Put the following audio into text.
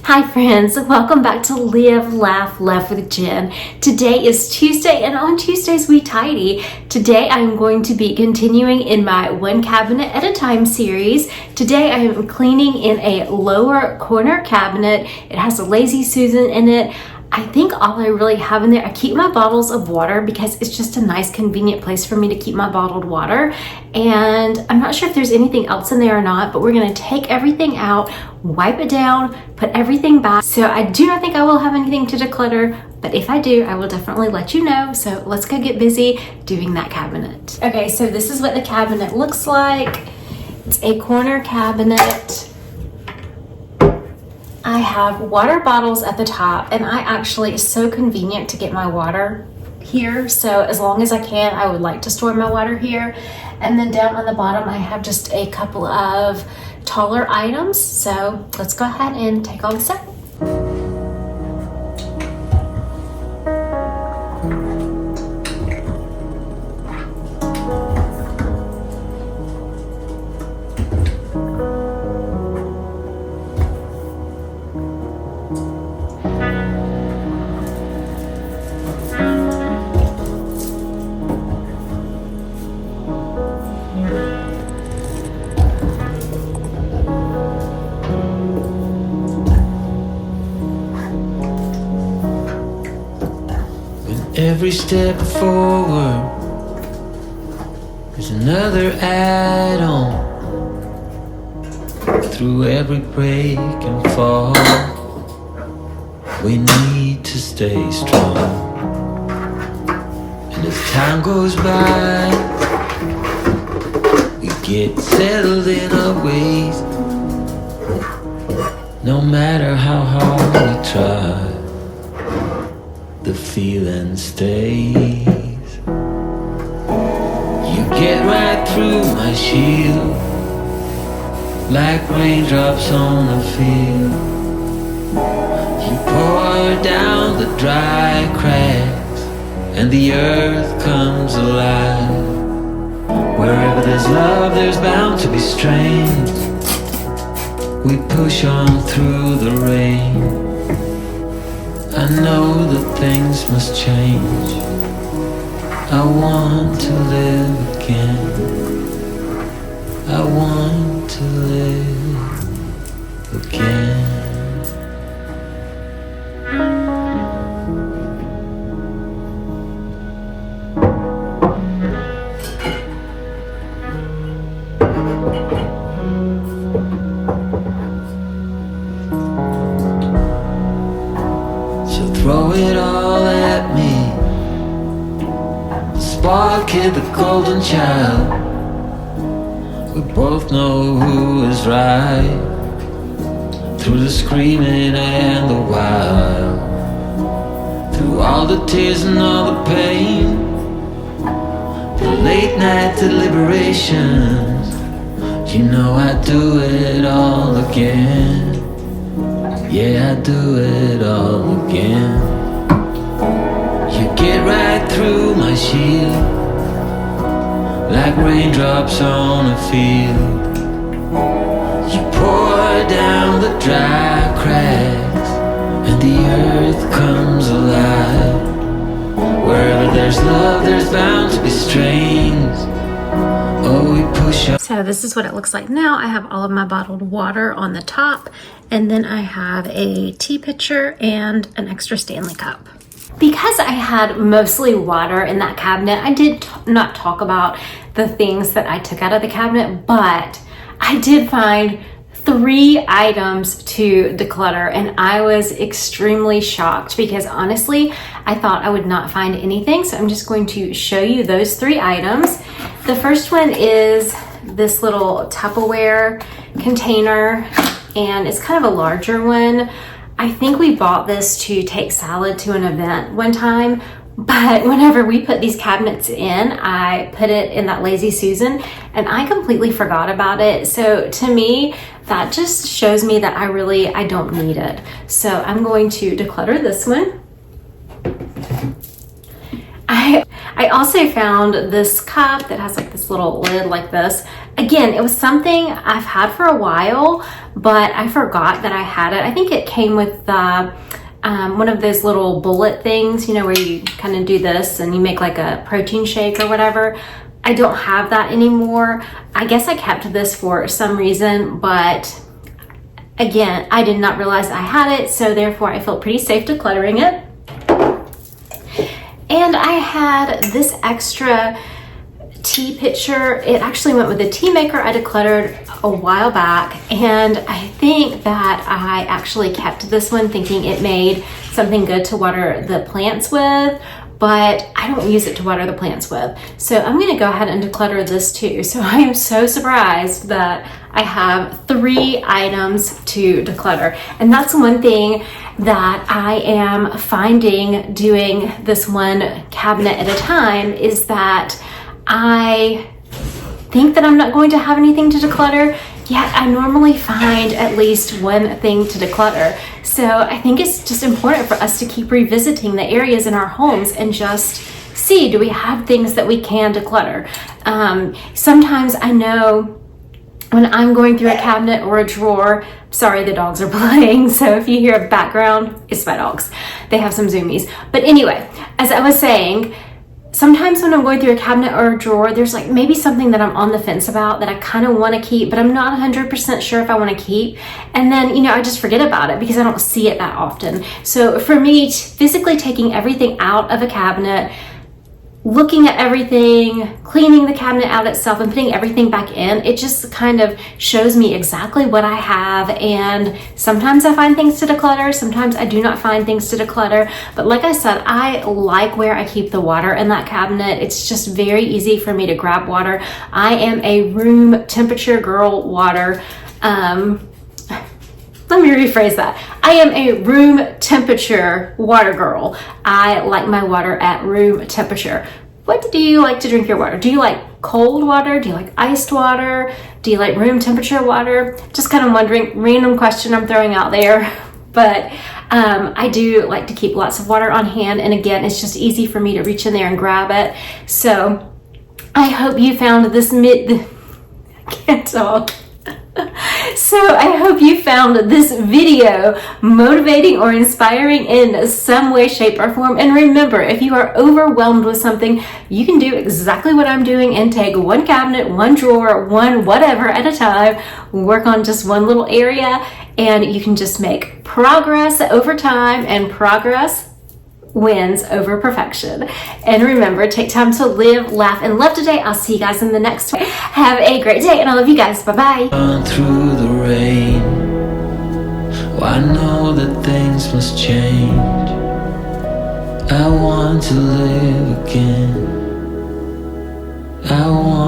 Hi friends, welcome back to Live, Laugh, Love with Jen. Today is Tuesday and on Tuesdays we tidy. Today I am going to be continuing in my one cabinet at a time series. Today I am cleaning in a lower corner cabinet. It has a Lazy Susan in it. I think all I really have in there, I keep my bottles of water because it's just a nice convenient place for me to keep my bottled water. And I'm not sure if there's anything else in there or not, but we're gonna take everything out, wipe it down, put everything back. So I do not think I will have anything to declutter, but if I do, I will definitely let you know. So let's go get busy doing that cabinet. Okay, so this is what the cabinet looks like. It's a corner cabinet. I have water bottles at the top, and it's so convenient to get my water here. So as long as I can, I would like to store my water here. And then down on the bottom, I have just a couple of taller items. So let's go ahead and take all this out. Every step forward is another add-on. Through every break and fall, we need to stay strong. And as time goes by, we get settled in our ways. No matter how hard we try, the feeling stays. You get right through my shield, like raindrops on a field. You pour down the dry cracks, and the earth comes alive. Wherever there's love, there's bound to be strain. We push on through the rain. I know that things must change. I want to live again. I want to live again. Throw it all at me. The spoiled kid, the golden child. We both know who is right. Through the screaming and the wild, through all the tears and all the pain, the late night deliberations. You know I'd do it all again. Yeah, I do it all again. You get right through my shield, like raindrops on a field. You pour down the dry cracks, and the earth comes alive. Wherever there's love, there's bound to be strains. Oh, we push up. So this is what it looks like now. I have all of my bottled water on the top, and then I have a tea pitcher and an extra Stanley cup. Because I had mostly water in that cabinet, I did not talk about the things that I took out of the cabinet, but I did find 3 items to declutter, and I was extremely shocked because honestly, I thought I would not find anything. So I'm just going to show you those 3 items. The first one is this little Tupperware container, and it's kind of a larger one. I think we bought this to take salad to an event one time, but whenever we put these cabinets in, I put it in that Lazy Susan and I completely forgot about it. So to me, that just shows me that I don't need it. So I'm going to declutter this one. I also found this cup that has like this little lid like this, Again, it was something I've had for a while, but I forgot that I had it. I think it came with one of those little bullet things, you know, where you kind of do this and you make like a protein shake or whatever. I don't have that anymore. I guess I kept this for some reason, but again, I did not realize I had it, so therefore I felt pretty safe decluttering it. And I had this extra tea pitcher. It actually went with the tea maker I decluttered a while back, and I think that I actually kept this one thinking it made something good to water the plants with, but I don't use it to water the plants with. So I'm gonna go ahead and declutter this too. So I am so surprised that I have 3 items to declutter. And that's one thing that I am finding doing this one cabinet at a time, is that I think that I'm not going to have anything to declutter, yet I normally find at least one thing to declutter. So I think it's just important for us to keep revisiting the areas in our homes and just see, do we have things that we can declutter? Sometimes I know when I'm going through a cabinet or a drawer, sorry, the dogs are playing, so if you hear a background, it's my dogs. They have some zoomies. But anyway, as I was saying, sometimes when I'm going through a cabinet or a drawer, there's like maybe something that I'm on the fence about that I kind of want to keep, but I'm not 100% sure if I want to keep. And then, you know, I just forget about it because I don't see it that often. So for me, physically taking everything out of a cabinet, looking at everything, cleaning the cabinet out itself and putting everything back in, it just kind of shows me exactly what I have. And sometimes I find things to declutter, sometimes I do not find things to declutter. But like I said, I like where I keep the water in that cabinet. It's just very easy for me to grab water. I am a room temperature girl water. Let me rephrase that. I am a room temperature water girl. I like my water at room temperature. What do you like to drink your water? Do you like cold water? Do you like iced water? Do you like room temperature water? Just kind of wondering, random question I'm throwing out there. But I do like to keep lots of water on hand. And again, it's just easy for me to reach in there and grab it. So I hope you found this I can't talk. So I hope you found this video motivating or inspiring in some way, shape, or form. And remember, if you are overwhelmed with something, you can do exactly what I'm doing and take one cabinet, one drawer, one whatever at a time, work on just one little area, and you can just make progress over time, and progress wins over perfection. And remember, take time to live, laugh, and love today. I'll see you guys in the next one. Have a great day, and I love you guys. Bye-bye. Through the rain, oh, I know that things must change. I want to live again. I want